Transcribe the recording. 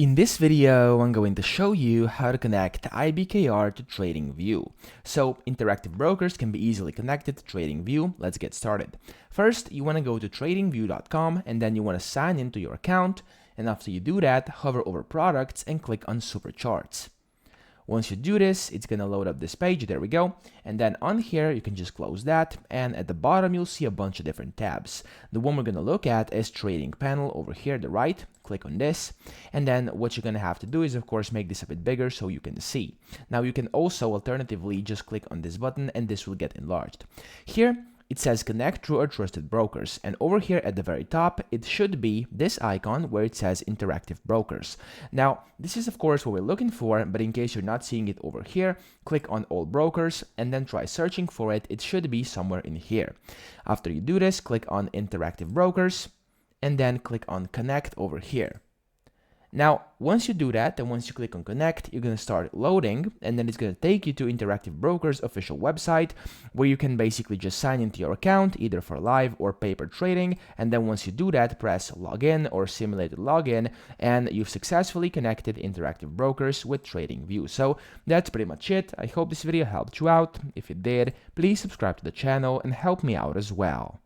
In this video, I'm going to show you how to connect IBKR to TradingView. So, interactive brokers can be easily connected to TradingView. Let's get started. First, you want to go to TradingView.com and then you want to sign into your account. And after you do that, hover over Products and click on Super Charts. Once you do this, it's going to load up this page. There we go. And then on here, you can just close that. And at the bottom, you'll see a bunch of different tabs. The one we're going to look at is Trading Panel over here, the right. Click on this. And then what you're going to have to do is, of course, make this a bit bigger so you can see. Now, you can also alternatively just click on this button and this will get enlarged. Here, it says connect through our trusted brokers, and over here at the very top it should be this icon where it says interactive brokers. Now this is of course what we're looking for, but in case you're not seeing it over here, click on all brokers and then try searching for it. It should be somewhere in here. After you do this, click on interactive brokers and then click on connect over here. Now, once you do that, and once you click on connect, you're going to start loading, and then it's going to take you to Interactive Brokers official website, where you can basically just sign into your account, either for live or paper trading, and then once you do that, press login or simulated login, and you've successfully connected Interactive Brokers with TradingView. So that's pretty much it. I hope this video helped you out. If it did, please subscribe to the channel and help me out as well.